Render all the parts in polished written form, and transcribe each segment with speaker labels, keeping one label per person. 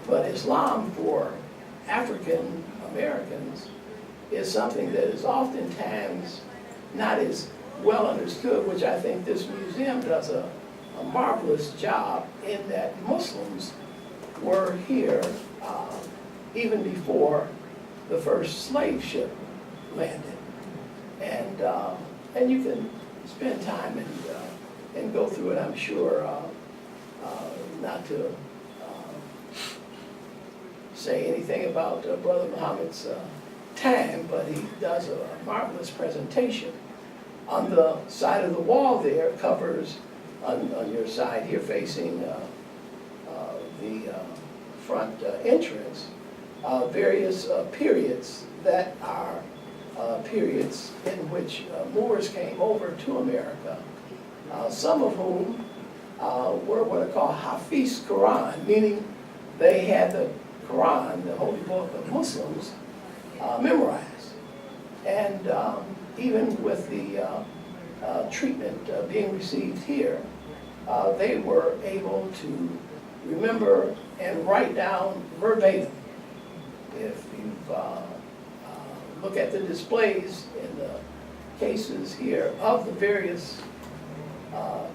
Speaker 1: But Islam for African Americans is something that is oftentimes not as well understood, which I think this museum does a marvelous job in that Muslims were here even before the first slave ship landed. And you can spend time and go through it, I'm sure, not to say anything about Brother Muhammad's time, but he does a marvelous presentation. On the side of the wall there covers, on your side here facing the front entrance, various periods that are periods in which Moors came over to America, some of whom were what are called Hafiz Quran, meaning they had the Quran, the holy book of Muslims, memorized. And even with the treatment being received here, they were able to remember and write down verbatim. If you look at the displays in the cases here of the various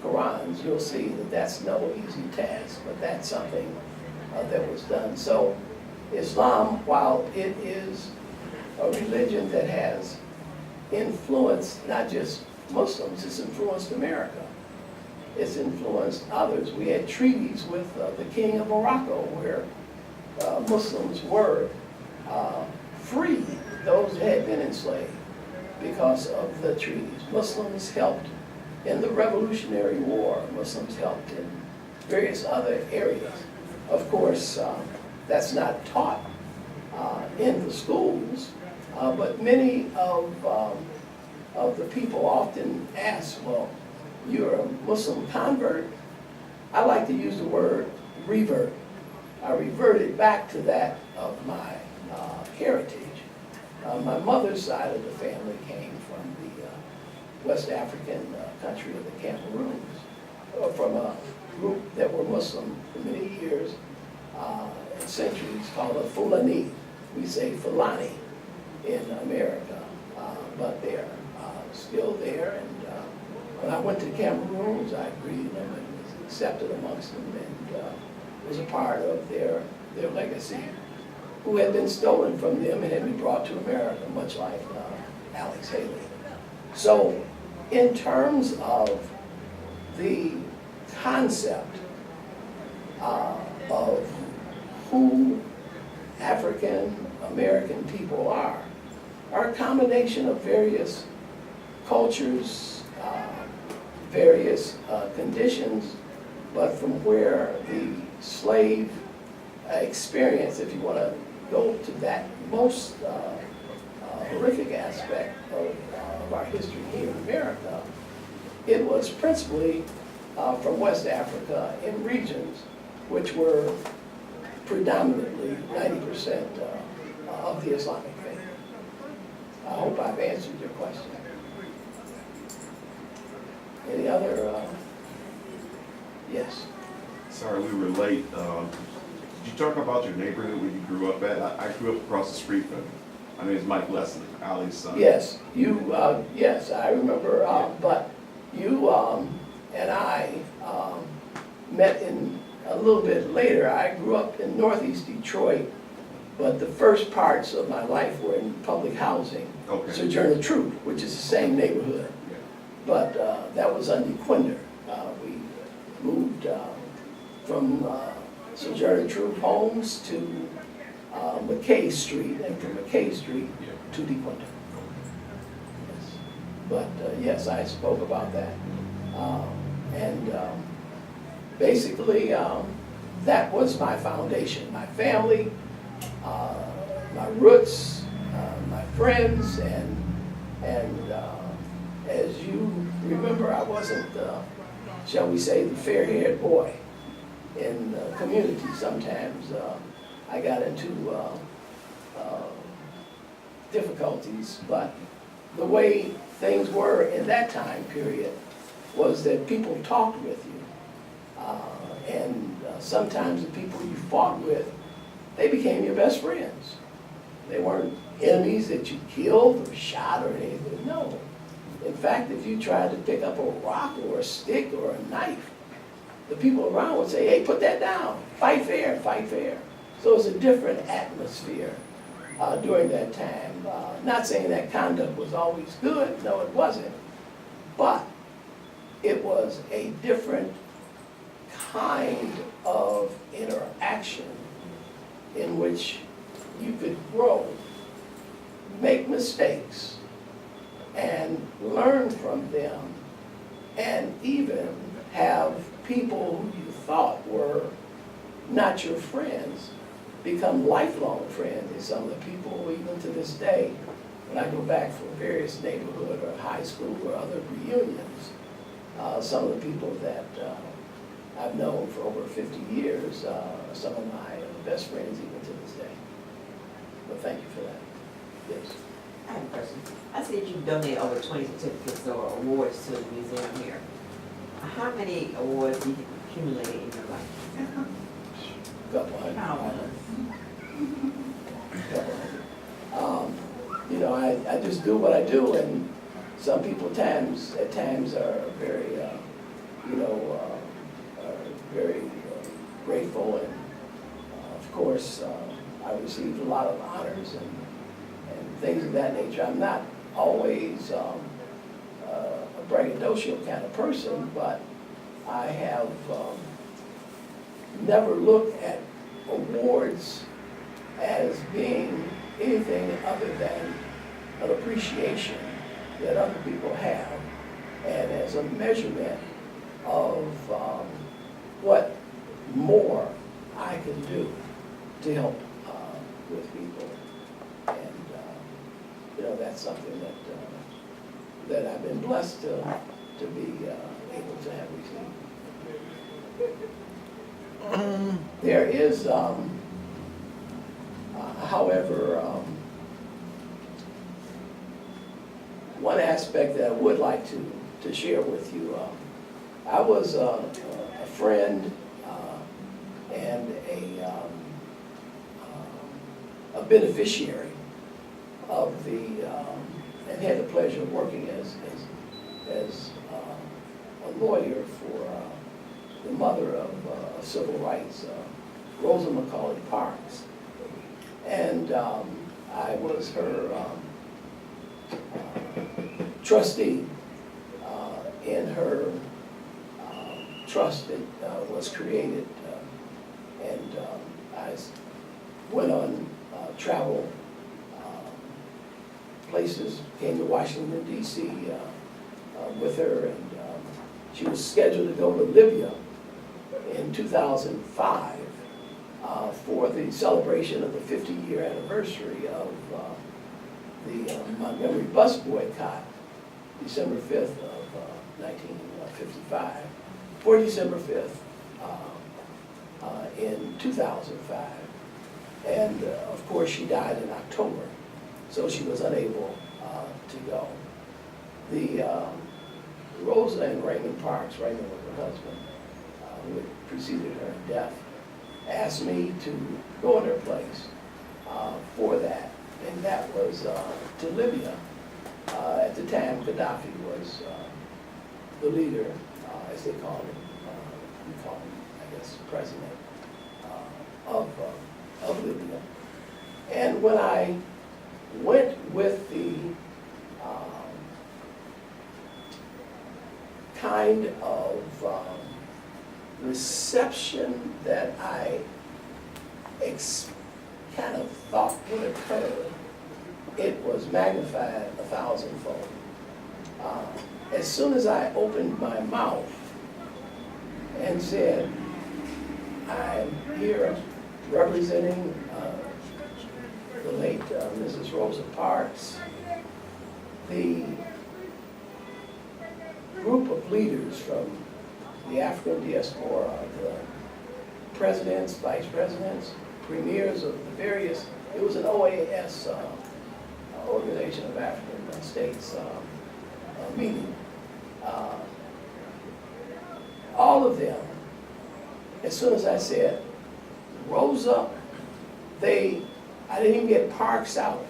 Speaker 1: Qurans, you'll see that that's no easy task, but that's something that was done. So Islam, while it is a religion that has influenced not just Muslims, it's influenced America. It's influenced others. We had treaties with the King of Morocco where Muslims were free, those that had been enslaved, because of the treaties. Muslims helped in the Revolutionary War. Muslims helped in various other areas. Of course, that's not taught in the schools, but many of the people often ask, well, you're a Muslim convert. I like to use the word revert. I reverted back to that of my heritage. My mother's side of the family came from the West African country of the Cameroons, from a group that were Muslim for many years and centuries called a Fulani. We say Fulani in America, but they're still there. And when I went to Cameroons, I greeted them and was accepted amongst them and was a part of their legacy, who had been stolen from them and had been brought to America, much like Alex Haley. So in terms of the concept of who African American people are a combination of various cultures, various conditions, but from where the slave experience, if you want to go to that most horrific aspect of our history here in America, it was principally from West Africa in regions which were predominantly 90% of the Islamic faith. I hope I've answered your question. Any other? Yes.
Speaker 2: Sorry, we were late. Did you talk about your neighborhood where you grew up at? I grew up across the street from you. My name is Mike Leslie, Ali's son.
Speaker 1: Yes, you. Yes, I remember. But you and I met in a little bit later. I grew up in Northeast Detroit, but the first parts of my life were in public housing.
Speaker 2: Okay.
Speaker 1: Sojourner Truth, which is the same neighborhood.
Speaker 2: Yeah.
Speaker 1: But that was under Quinder. We moved from Sojourner Truth homes to McKay Street, and from McKay Street to DeQuinter. Yes. But yes, I spoke about that. And basically, that was my foundation, my family, my roots, my friends, and as you remember, I wasn't, shall we say, the fair-haired boy in the community. Sometimes I got into difficulties, but the way things were in that time period was that people talked with you, and sometimes the people you fought with they became your best friends. They weren't enemies that you killed or shot or anything, no. In fact, if you tried to pick up a rock or a stick or a knife, the people around would say, hey, put that down, fight fair, fight fair. So it was a different atmosphere during that time. Not saying that conduct was always good, no it wasn't, but it was a different kind of interaction in which you could grow, make mistakes, and learn from them, and even have people who you thought were not your friends become lifelong friends. And some of the people, even to this day, when I go back from various neighborhood or high school or other reunions, some of the people that I've known for over 50 years are some of my best friends even to this day. But thank you for that. Yes.
Speaker 3: I have a question. I see that you've donated over 20 certificates or awards to the museum here. How many awards do you accumulate in your life?
Speaker 1: Couple hundred. Couple hundred. You know, I just do what I do, and some people at times are very, you know, are very grateful, and of course, I received a lot of honors and things of that nature. I'm not always a braggadocio kind of person, but I have never looked at awards as being anything other than an appreciation that other people have, and as a measurement of what more I can do to help with people. And you know, that's something that I've been blessed to be able to have received. There is, however, one aspect that I would like to share with you. I was a friend and a beneficiary of and had the pleasure of working as a lawyer for the mother of civil rights, Rosa Macaulay Parks. And I was her trustee in her trust that was created. And I went on travel places, came to Washington, D.C. With her, and she was scheduled to go to Libya in 2005 for the celebration of the 50-year anniversary of the Montgomery bus boycott, December 5th of 1955, for December 5th in 2005. And of course, she died in October, so she was unable to go. The Rosa and Raymond Parks, Raymond was her husband, who had preceded her in death, asked me to go in her place for that, and that was to Libya. At the time, Gaddafi was the leader, as they call him, we call him, I guess, president of Libya. And when I went with the kind of reception that I kind of thought would occur, it was magnified 1,000-fold. As soon as I opened my mouth and said, I'm here representing the late Mrs. Rosa Parks, the group of leaders from the African diaspora, the presidents, vice presidents, premiers of the various, it was an OAS, Organization of African States meeting. All of them, as soon as I said, Rosa I didn't even get Parks out.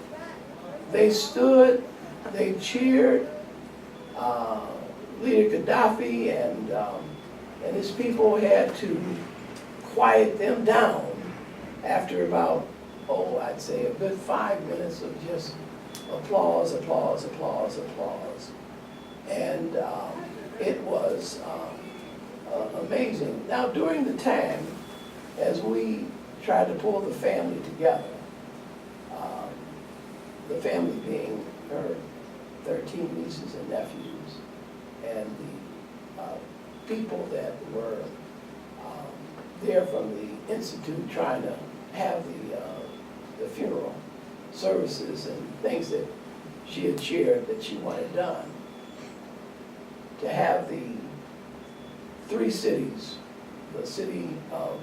Speaker 1: They stood, they cheered, Leader Gaddafi and his people had to quiet them down after about, I'd say a good 5 minutes of just applause, applause, applause, applause. And it was amazing. Now, during the time, as we tried to pull the family together, the family being her 13 nieces and nephews, and the people that were there from the Institute trying to have the funeral services and things that she had shared that she wanted done. To have the 3 cities, the city of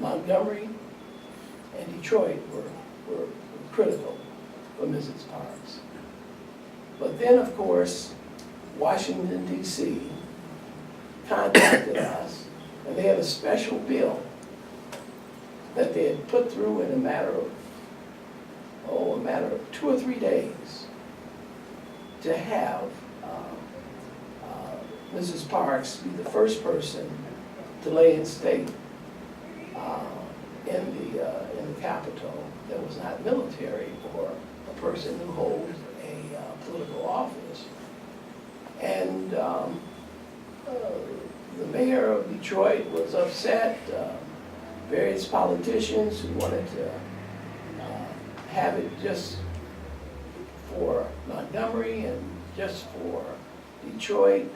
Speaker 1: Montgomery and Detroit were critical for Mrs. Parks. But then, of course, Washington, D.C. contacted us, and they had a special bill that they had put through in a matter of 2 or 3 days to have Mrs. Parks be the first person to lay in state in the Capitol that was not military or a person who holds a political office. And the mayor of Detroit was upset. Various politicians who wanted to have it just for Montgomery and just for Detroit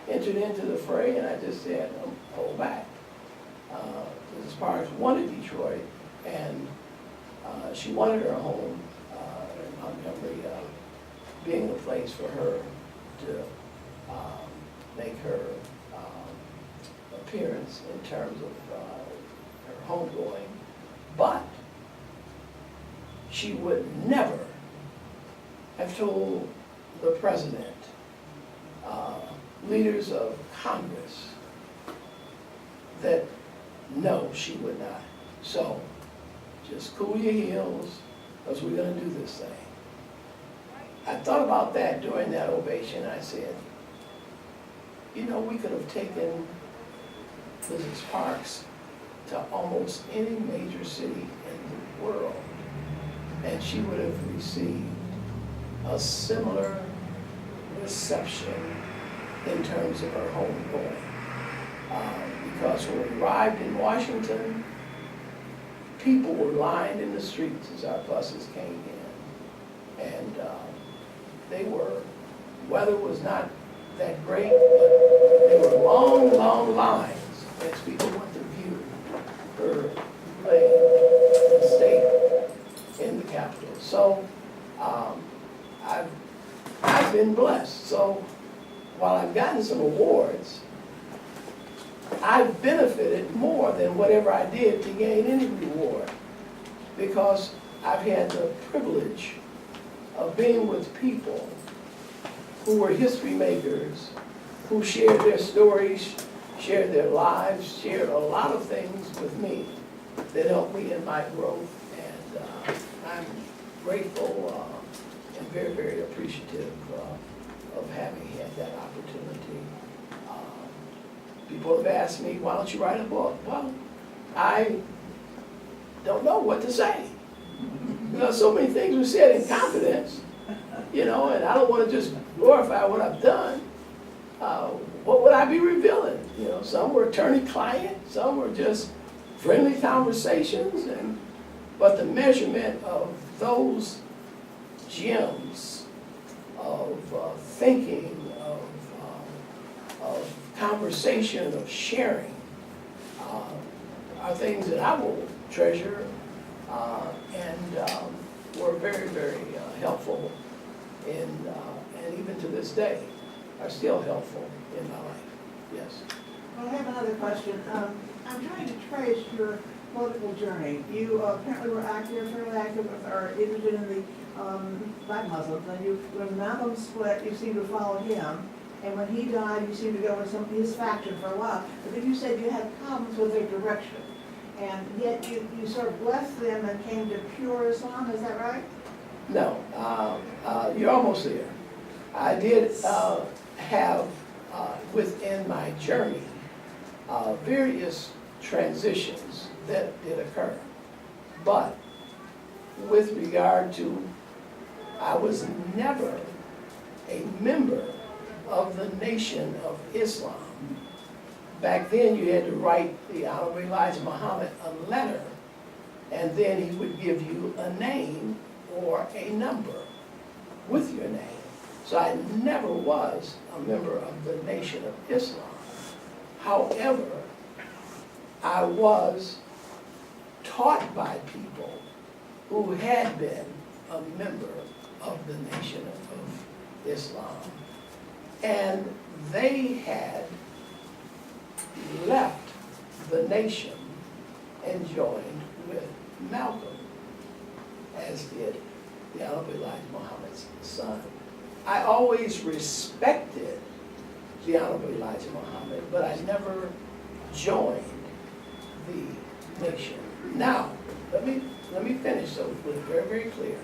Speaker 1: entered into the fray, and I just said, hold back. Mrs. Parks wanted Detroit, and she wanted her home in Montgomery being a place for her to make her appearance in terms of her homegoing. But she would never have told the president, leaders of Congress, that no, she would not. So just cool your heels, because we're going to do this thing. I thought about that during that ovation. I said, you know, we could have taken Mrs. Parks to almost any major city in the world, and she would have received a similar reception in terms of her homegoing. Because when we arrived in Washington, people were lined in the streets as our buses came in. And weather was not that great, but there were long, long lines as people went to view her laying in state in the Capitol. So I've been blessed. So while I've gotten some awards, I've benefited more than whatever I did to gain any reward, because I've had the privilege of being with people who were history makers, who shared their stories, shared their lives, shared a lot of things with me that helped me in my growth. And I'm grateful and very, very appreciative of having had that opportunity. People have asked me, why don't you write a book? Well, I don't know what to say. So many things were said in confidence, and I don't want to just glorify what I've done. What would I be revealing? Some were attorney-client, some were just friendly conversations, but the measurement of those gems of thinking, of conversation, of sharing, are things that I will treasure and were very, very helpful and even to this day are still helpful in my life. Yes.
Speaker 4: Well, I have another question. I'm trying to trace your political journey. You apparently were fairly active or interested in the Black Muslims, and when Malcolm split, you seemed to follow him. And when he died, you seemed to go with his faction for a while. But then you said you had problems with their direction. and yet you sort of left them and came to pure Islam, is that right?
Speaker 1: No, you're almost there. I did have within my journey various transitions that did occur. But with regard to, I was never a member of the Nation of Islam. Back then, you had to write the Honorable Elijah Muhammad a letter, and then he would give you a name or a number with your name. So I never was a member of the Nation of Islam. However, I was taught by people who had been a member of the Nation of Islam. And they had left the nation and joined with Malcolm, as did the Honorable Elijah Muhammad's son. I always respected the Honorable Elijah Muhammad, but I never joined the nation. Now, let me finish so it's very, very clear.